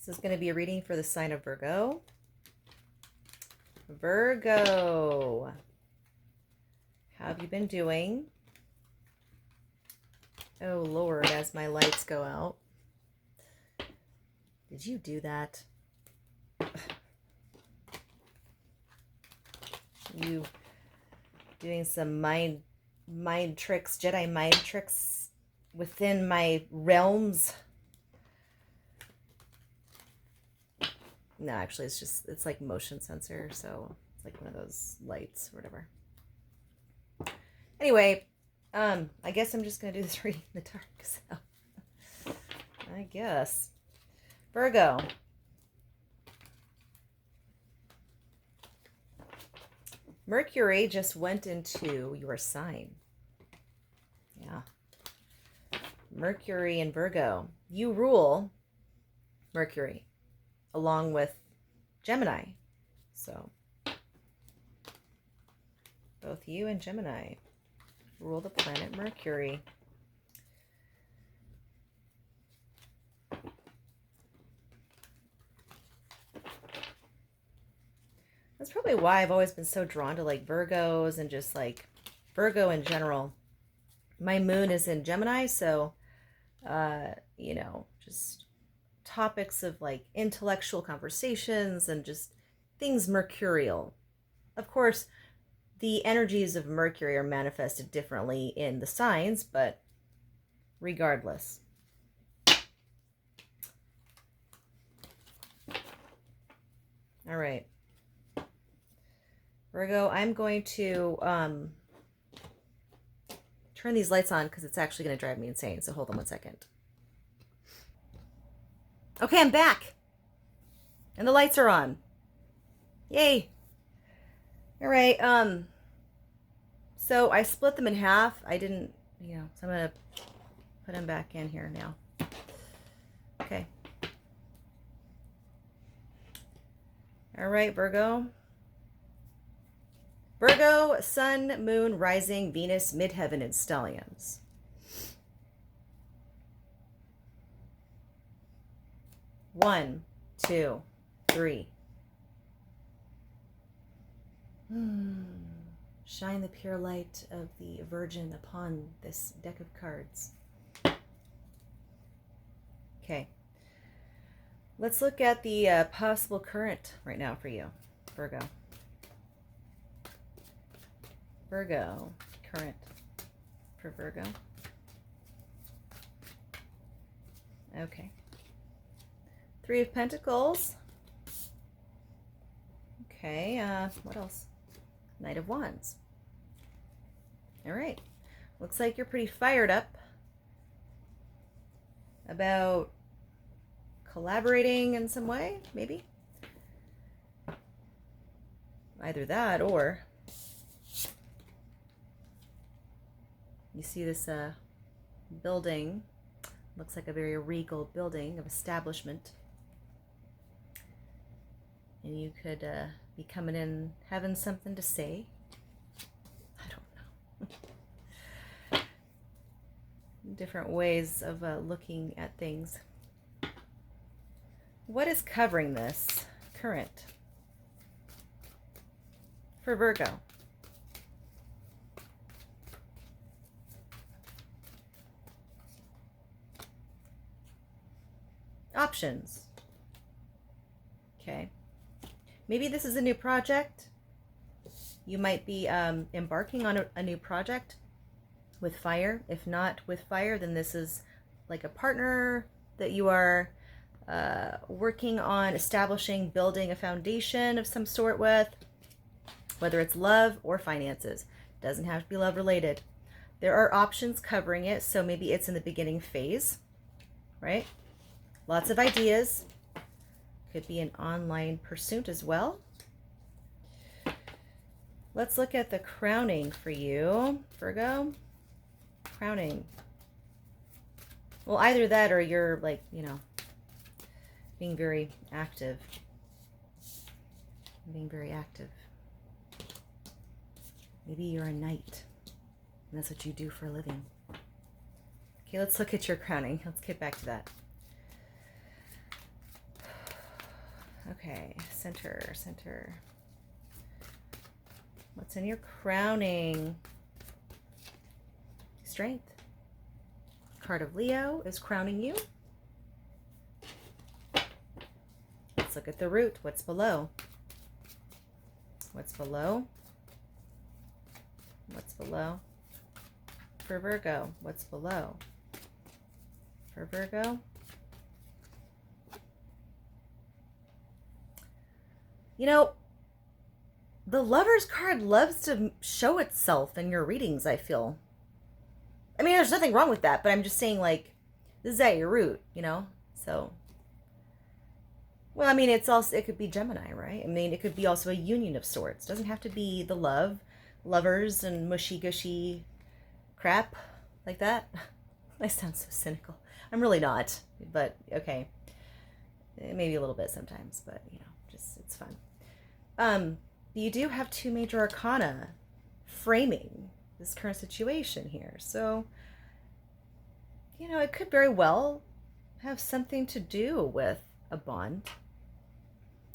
This is going to be a reading for the sign of Virgo. Virgo, how have you been doing? Oh, Lord, as my lights go out. Did you do that? You doing some mind tricks, Jedi mind tricks within my realms? No, actually, it's like motion sensor, so it's like one of those lights or whatever. Anyway, I guess I'm just going to do this reading in the dark, so I guess. Virgo. Mercury just went into your sign. Yeah. Mercury and Virgo. You rule Mercury along with Gemini. So both you and Gemini rule the planet Mercury. That's probably why I've always been so drawn to like Virgos and just like Virgo in general. My moon is in Gemini, so you know, just topics of like intellectual conversations and just things mercurial. Of course, the energies of Mercury are manifested differently in the signs, but regardless. All right. Virgo, I'm going to turn these lights on because it's actually going to drive me insane. So hold on one second. Okay, I'm back. And the lights are on. Yay. All right. So I split them in half. I didn't, so I'm going to put them back in here now. Okay. All right, Virgo. Virgo, Sun, Moon, Rising, Venus, Midheaven, and Stelliums. One, two, three. Shine the pure light of the Virgin upon this deck of cards. Okay. Let's look at the possible current right now for you, Virgo. Virgo, current for Virgo. Okay. Three of Pentacles. Okay, what else? Knight of Wands. All right. Looks like you're pretty fired up about collaborating in some way, maybe. Either that or you see this building. Looks like a very regal building of establishment. And you could be coming in having something to say. I don't know. Different ways of looking at things. What is covering this current for Virgo? Options. Okay. Maybe this is a new project. You might be embarking on a new project with fire. If not with fire, then this is like a partner that you are working on establishing, building a foundation of some sort with, whether it's love or finances. Doesn't have to be love related. There are options covering it, so maybe it's in the beginning phase, right? Lots of ideas. Could be an online pursuit as well. Let's look at the crowning for you, Virgo. Crowning. Well, either that or you're like, being very active. Being very active. Maybe you're a knight, and that's what you do for a living. Okay, let's look at your crowning. Let's get back to that. Okay, center, center. What's in your crowning? Strength. Card of Leo is crowning you. Let's look at the root. What's below? What's below? What's below? For Virgo, what's below? For Virgo? You know, the Lover's card loves to show itself in your readings, I feel. I mean, there's nothing wrong with that, but I'm just saying, like, this is at your root, you know? So, well, I mean, it's also, it could be Gemini, right? I mean, it could be also a union of sorts. It doesn't have to be the lovers and mushy-gushy crap like that. I sound so cynical. I'm really not, but okay. Maybe a little bit sometimes, but, you know, just, it's fun. You do have two major arcana framing this current situation here. So, you know, it could very well have something to do with a bond.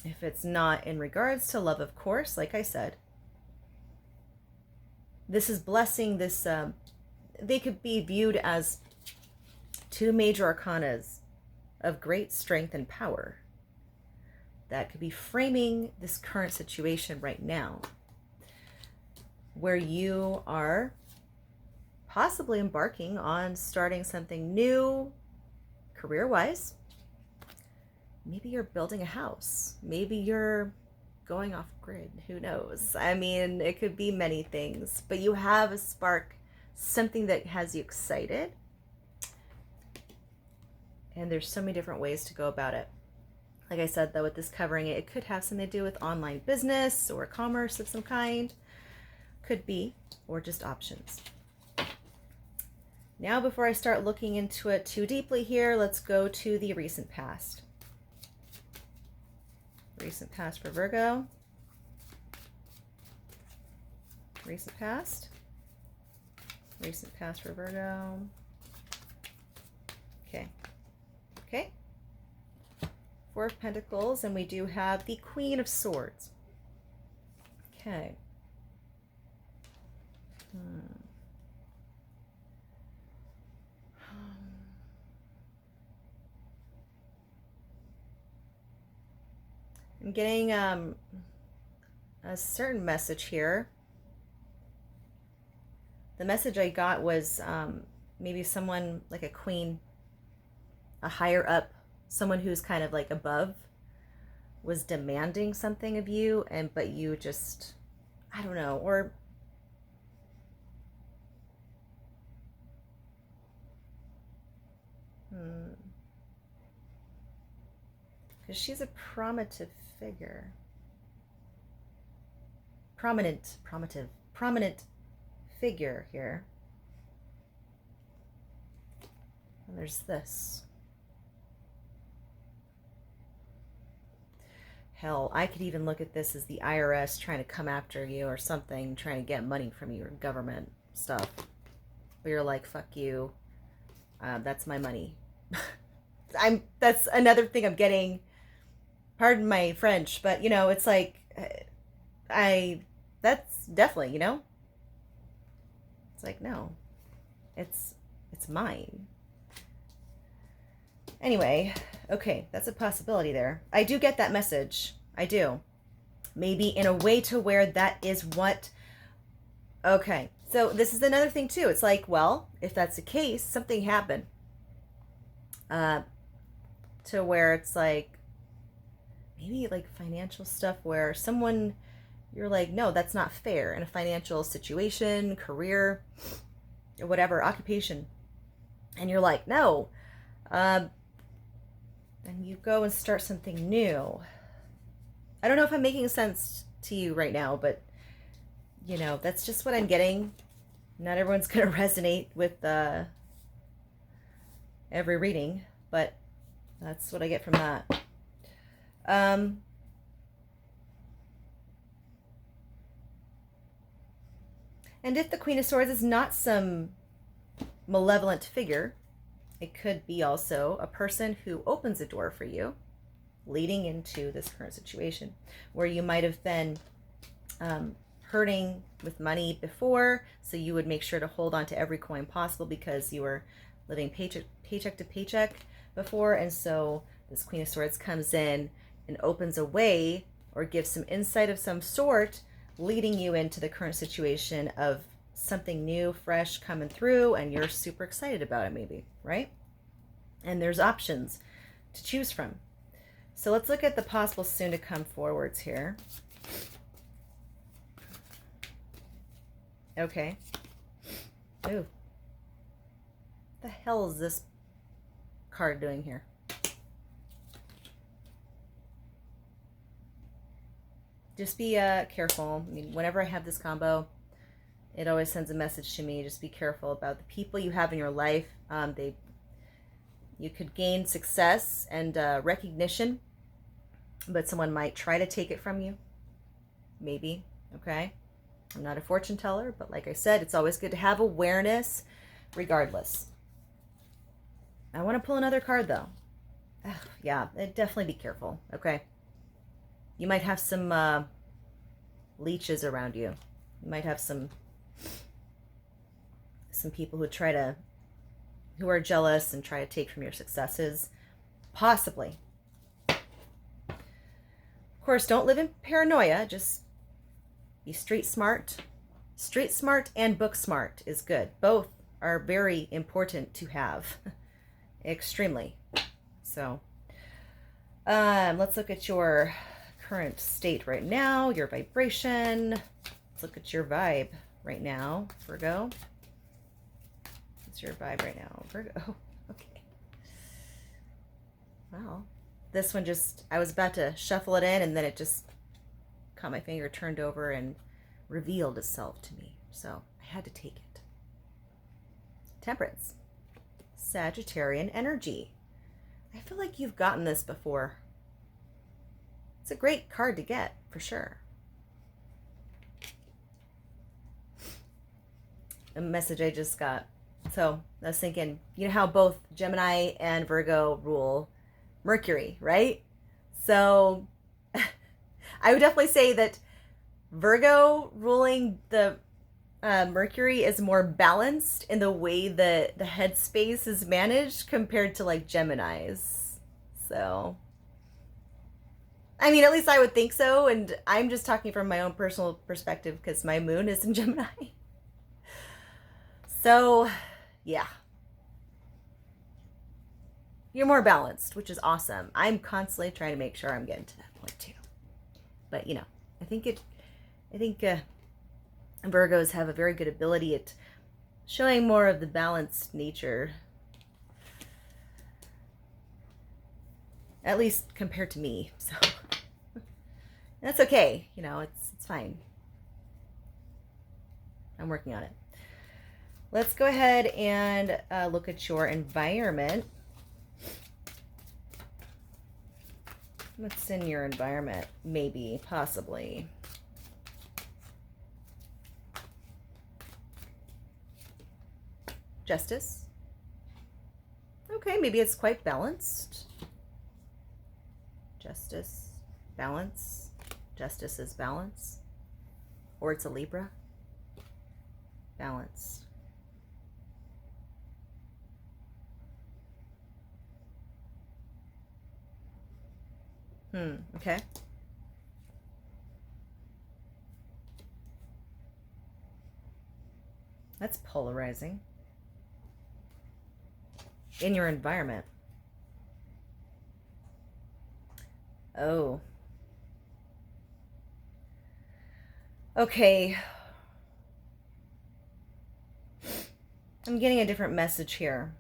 If it's not in regards to love, of course, like I said, this is blessing this, they could be viewed as two major arcanas of great strength and power that could be framing this current situation right now, where you are possibly embarking on starting something new career-wise. Maybe you're building a house. Maybe you're going off grid. Who knows? I mean, it could be many things, but you have a spark, something that has you excited. And there's so many different ways to go about it. Like I said, though, with this covering, it could have something to do with online business or commerce of some kind. Could be, or just options. Now, before I start looking into it too deeply here, let's go to the recent past. Recent past for Virgo. Recent past. Recent past for Virgo. Okay. Okay. Four of Pentacles, and we do have the Queen of Swords. Okay. I'm getting a certain message here. The message I got was maybe someone like a queen, a higher up, someone who's kind of like above, was demanding something of you, but you just, I don't know, or because she's a prominent figure. Prominent figure here. And there's this. Hell, I could even look at this as the IRS trying to come after you or something, trying to get money from you or government stuff. But you're like, fuck you. That's my money. That's another thing I'm getting. Pardon my French, but you know, it's like, that's definitely, you know, it's like, no, it's mine. Anyway, okay, that's a possibility there. I do get that message. I do. Maybe in a way to where that is what, okay. So this is another thing too. It's like, well, if that's the case, something happened to where it's like, maybe like financial stuff where someone, you're like, no, that's not fair in a financial situation, career, or whatever, occupation. And you're like, no. And you go and start something new. I don't know if I'm making sense to you right now, but, you know, that's just what I'm getting. Not everyone's going to resonate with every reading, but that's what I get from that. And if the Queen of Swords is not some malevolent figure, it could be also a person who opens a door for you leading into this current situation where you might have been hurting with money before, so you would make sure to hold on to every coin possible because you were living paycheck to paycheck before. And so this Queen of Swords comes in and opens a way or gives some insight of some sort, leading you into the current situation of something new, fresh coming through, and you're super excited about it maybe, right? And there's options to choose from. So let's look at the possible soon to come forwards here. Okay. Ooh. What the hell is this card doing here? Just be careful. I mean, whenever I have this combo, it always sends a message to me. Just be careful about the people you have in your life. You could gain success and recognition, but someone might try to take it from you. Maybe. Okay. I'm not a fortune teller, but like I said, it's always good to have awareness regardless. I want to pull another card though. Yeah, definitely be careful. Okay. You might have some leeches around you. You might have some people who are jealous and try to take from your successes. Possibly. Of course, don't live in paranoia. Just be street smart. Street smart and book smart is good. Both are very important to have. Extremely. So, let's look at your current state right now, your vibration. Let's look at your vibe right now, Virgo. What's your vibe right now, Virgo? Okay. Wow. This one I was about to shuffle it in, and then it just caught my finger, turned over, and revealed itself to me. So I had to take it. Temperance. Sagittarian energy. I feel like you've gotten this before. It's a great card to get, for sure. A message I just got. So I was thinking, you know how both Gemini and Virgo rule Mercury, right? So I would definitely say that Virgo ruling the Mercury is more balanced in the way that the headspace is managed compared to like Gemini's. So, I mean, at least I would think so. And I'm just talking from my own personal perspective because my moon is in Gemini. So, yeah. You're more balanced, which is awesome. I'm constantly trying to make sure I'm getting to that point too. But, you know, I think Virgos have a very good ability at showing more of the balanced nature. At least compared to me. So that's okay. You know, it's fine. I'm working on it. Let's go ahead and look at your environment. What's in your environment? Maybe, possibly. Justice. Okay, maybe it's quite balanced. Justice, balance. Justice is balance. Or it's a Libra. Balance. Okay. That's polarizing. In your environment. Oh. Okay. I'm getting a different message here.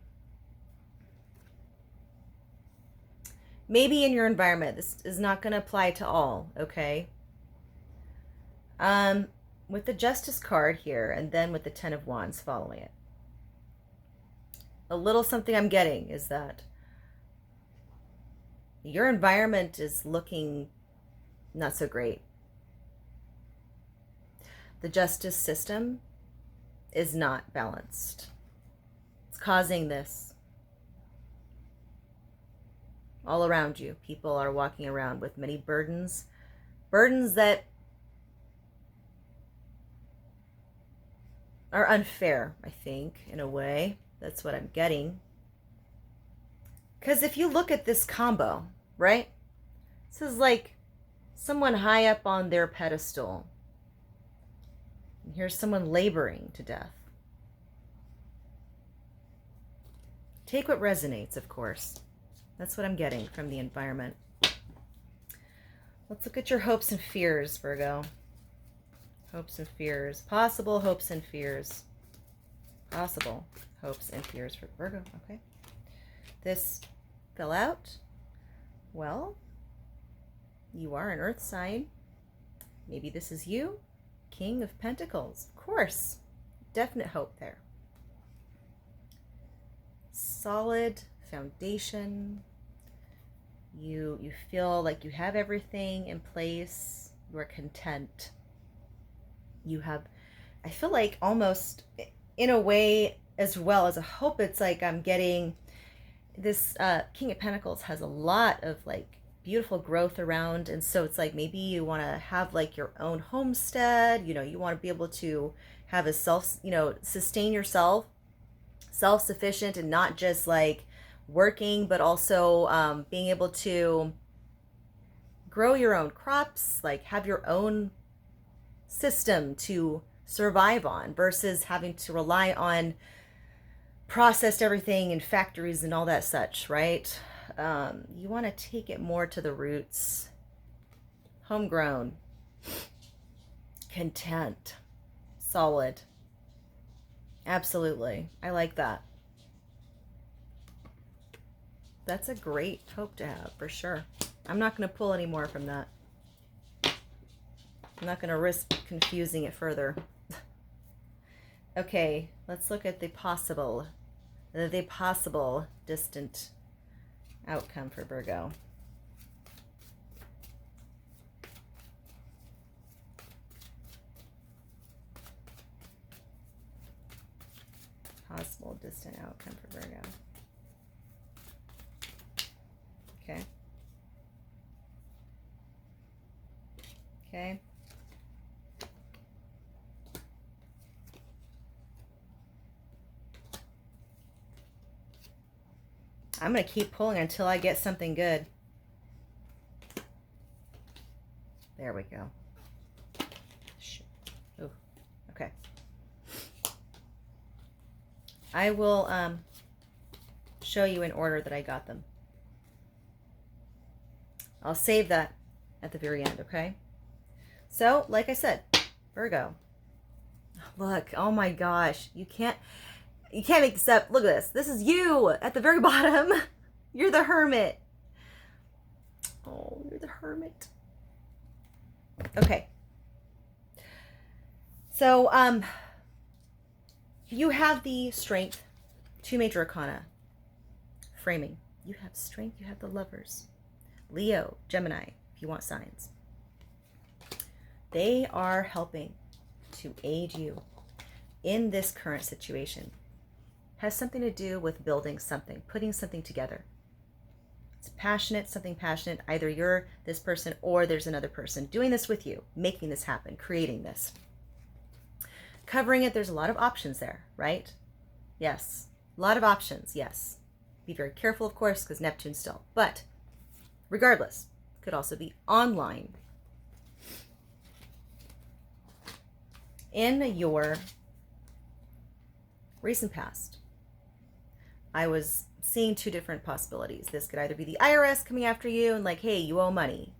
Maybe in your environment, this is not going to apply to all, okay? With the Justice card here, and then with the Ten of Wands following it. A little something I'm getting is that your environment is looking not so great. The justice system is not balanced. It's causing this. all around you. People are walking around with many burdens. Burdens that are unfair, I think, in a way. That's what I'm getting. Because if you look at this combo, right? This is like someone high up on their pedestal. And here's someone laboring to death. Take what resonates, of course. That's what I'm getting from the environment. Let's look at your hopes and fears, Virgo. Hopes and fears. Possible hopes and fears. Possible hopes and fears for Virgo. Okay. This fell out. Well, you are an earth sign. Maybe this is you. King of Pentacles. Of course. Definite hope there. Solid foundation. You feel like you have everything in place. You are content. You have, I feel like almost in a way as well as a hope, it's like I'm getting this King of Pentacles has a lot of like beautiful growth around. And so it's like maybe you want to have like your own homestead, you want to be able to have a sustain yourself, self-sufficient, and not just like working, but also being able to grow your own crops, like have your own system to survive on versus having to rely on processed everything in factories and all that such, right? You want to take it more to the roots. Homegrown, content, solid. Absolutely. I like that. That's a great hope to have, for sure. I'm not going to pull any more from that. I'm not going to risk confusing it further. Okay, let's look at the possible distant outcome for Virgo. Possible distant outcome for Virgo. Okay. Okay. I'm going to keep pulling until I get something good. There we go. Shit. Oh, okay. I will show you in order that I got them. I'll save that at the very end, okay? So, like I said, Virgo. Look, oh my gosh, you can't make this up. Look at this. This is you at the very bottom. You're the hermit. Oh, you're the hermit. Okay. So, you have the strength, 2 major arcana. Framing. You have strength, you have the lovers. Leo, Gemini, if you want signs. They are helping to aid you in this current situation. Has something to do with building something, putting something together. It's passionate, something passionate. Either you're this person or there's another person doing this with you, making this happen, creating this. Covering it, there's a lot of options there, right? Yes, a lot of options, yes. Be very careful, of course, because Neptune's still. But regardless, could also be online. In your recent past, I was seeing 2 different possibilities. This could either be the IRS coming after you and like, hey, you owe money.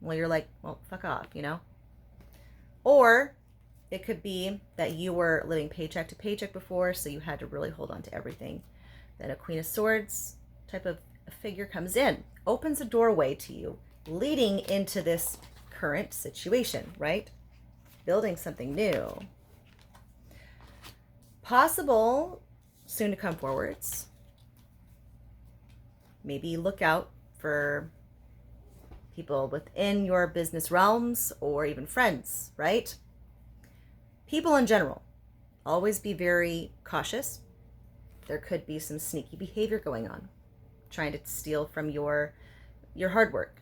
Well, you're like, well, fuck off, Or it could be that you were living paycheck to paycheck before, so you had to really hold on to everything. Then a Queen of Swords type of figure comes in, opens a doorway to you, leading into this current situation, right? Building something new. Possible soon to come forwards. Maybe look out for people within your business realms or even friends, right? People in general. Always be very cautious. There could be some sneaky behavior going on. trying to steal from your hard work.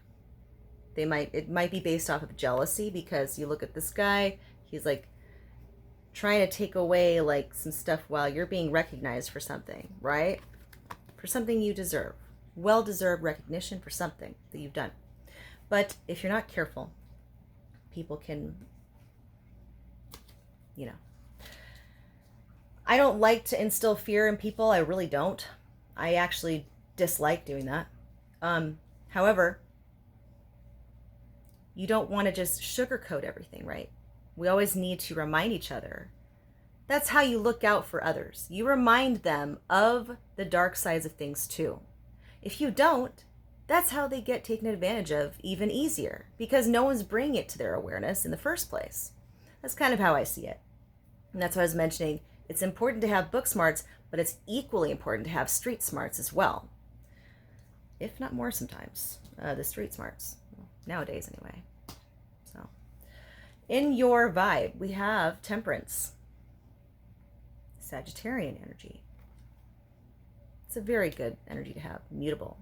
It might be based off of jealousy, because you look at this guy, he's like trying to take away like some stuff while you're being recognized for something, right? For something you deserve. Well-deserved recognition for something that you've done. But if you're not careful, people can, you know. I don't like to instill fear in people. I really don't. I actually dislike doing that. However, you don't want to just sugarcoat everything, right? We always need to remind each other. That's how you look out for others. You remind them of the dark sides of things too. If you don't, that's how they get taken advantage of even easier, because no one's bringing it to their awareness in the first place. That's kind of how I see it. And that's why I was mentioning it's important to have book smarts, but it's equally important to have street smarts as well. If not more sometimes, the street smarts. Nowadays anyway. So, in your vibe, we have Temperance. Sagittarian energy. It's a very good energy to have. Mutable.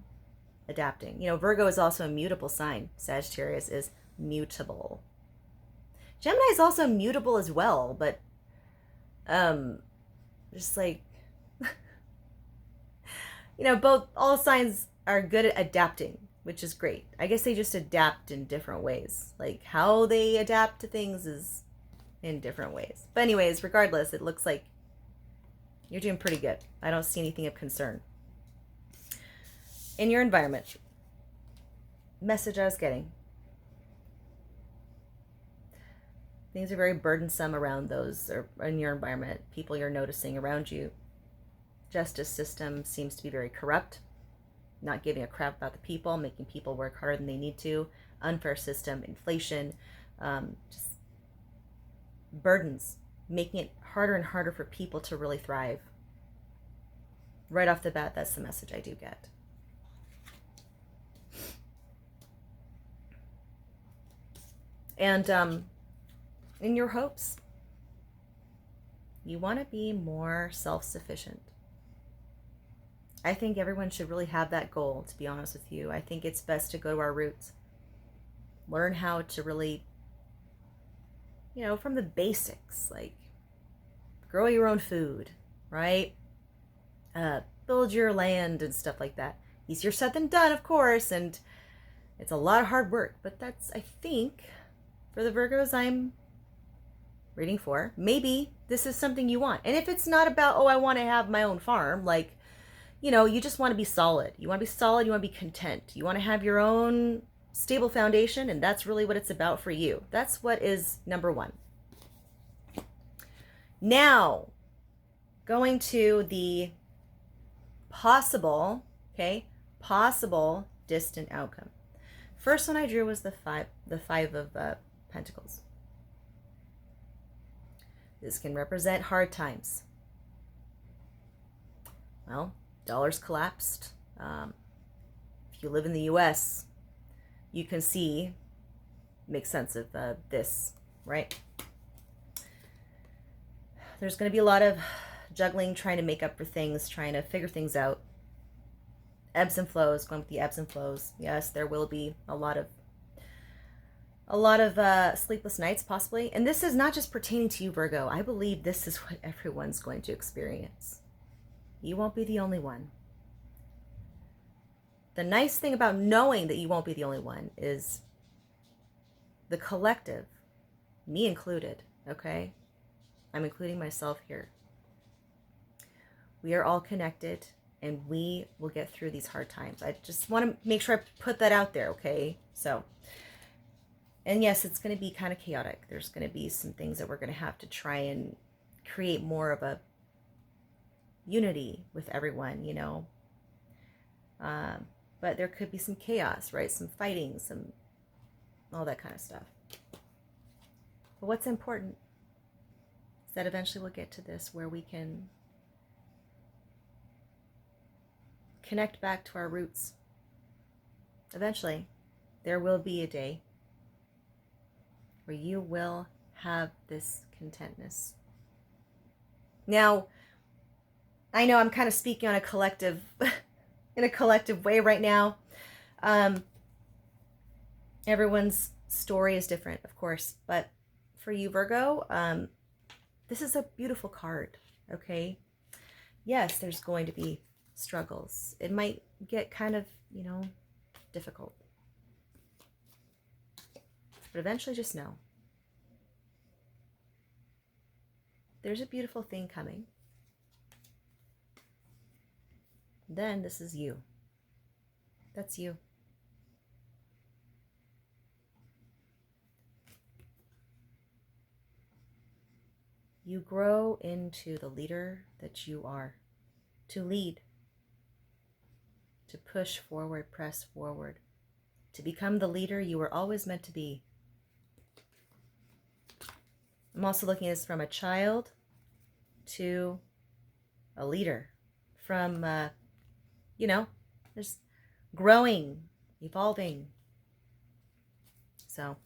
Adapting. You know, Virgo is also a mutable sign. Sagittarius is mutable. Gemini is also mutable as well, but just like you know, all signs are good at adapting, which is great. I guess they just adapt in different ways. Like how they adapt to things is in different ways. But anyways, regardless, it looks like you're doing pretty good. I don't see anything of concern. In your environment, message I was getting. Things are very burdensome around those, or in your environment, people you're noticing around you. Justice system seems to be very corrupt, not giving a crap about the people, making people work harder than they need to. Unfair system, inflation, just burdens, making it harder and harder for people to really thrive. Right off the bat, that's the message I do get. And in your hopes, you want to be more self-sufficient. I think everyone should really have that goal, to be honest with you. I think it's best to go to our roots. Learn how to really, you know, from the basics, like grow your own food, right? Build your land and stuff like that. Easier said than done, of course, and it's a lot of hard work. But that's, I think, for the Virgos I'm reading for, maybe this is something you want. And if it's not about, oh, I want to have my own farm, like, you know, you just want to be solid. You want to be solid, you want to be content. You want to have your own stable foundation, and that's really what it's about for you. That's what is number one. Now, going to the possible distant outcome. First one I drew was the five of Pentacles. This can represent hard times. Well, dollar's collapsed. If you live in the US, you can make sense of this, right? There's going to be a lot of juggling, trying to make up for things, trying to figure things out. Ebbs and flows, going with the ebbs and flows. Yes, there will be a lot of sleepless nights, possibly. And this is not just pertaining to you, Virgo. I believe this is what everyone's going to experience. You won't be the only one. The nice thing about knowing that you won't be the only one is the collective, me included, okay? I'm including myself here. We are all connected, and we will get through these hard times. I just want to make sure I put that out there, okay? So, and yes, it's going to be kind of chaotic. There's going to be some things that we're going to have to try and create more of a unity with everyone, you know. But there could be some chaos, right? Some fighting, some all that kind of stuff. But what's important is that eventually we'll get to this where we can connect back to our roots. Eventually, there will be a day where you will have this contentness. Now, I know I'm kind of speaking on a collective in a collective way right now. Everyone's story is different, of course, but for you, Virgo, this is a beautiful card, okay? Yes, there's going to be struggles. It might get kind of, difficult. But eventually just know there's a beautiful thing coming. Then this is you. That's you. You grow into the leader that you are. To lead. To push forward, press forward. To become the leader you were always meant to be. I'm also looking at this from a child to a leader. From, there's growing, evolving. So,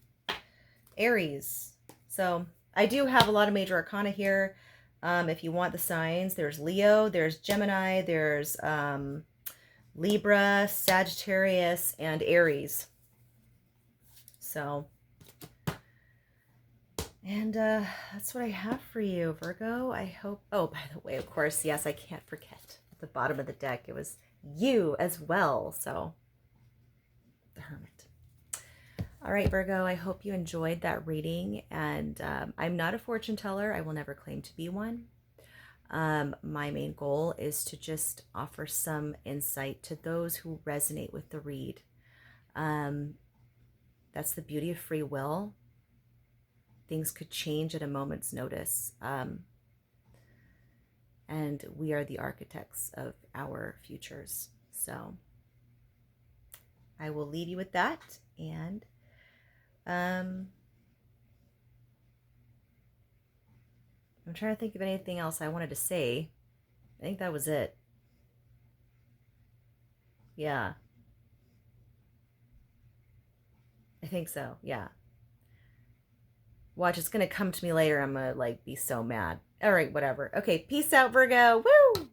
Aries. So, I do have a lot of major arcana here. If you want the signs, there's Leo, there's Gemini, there's Libra, Sagittarius, and Aries. So, and that's what I have for you, Virgo. I hope, oh, by the way, of course, yes, I can't forget at the bottom of the deck, it was you as well. So, the Hermit. All right, Virgo, I hope you enjoyed that reading. And I'm not a fortune teller. I will never claim to be one. My main goal is to just offer some insight to those who resonate with the read. That's the beauty of free will. Things could change at a moment's notice. And we are the architects of our futures. So I will leave you with that. And I'm trying to think of anything else I wanted to say. I think that was it. Yeah. I think so. Yeah. Watch, it's going to come to me later. I'm going to be so mad. All right, whatever. Okay, peace out, Virgo. Woo!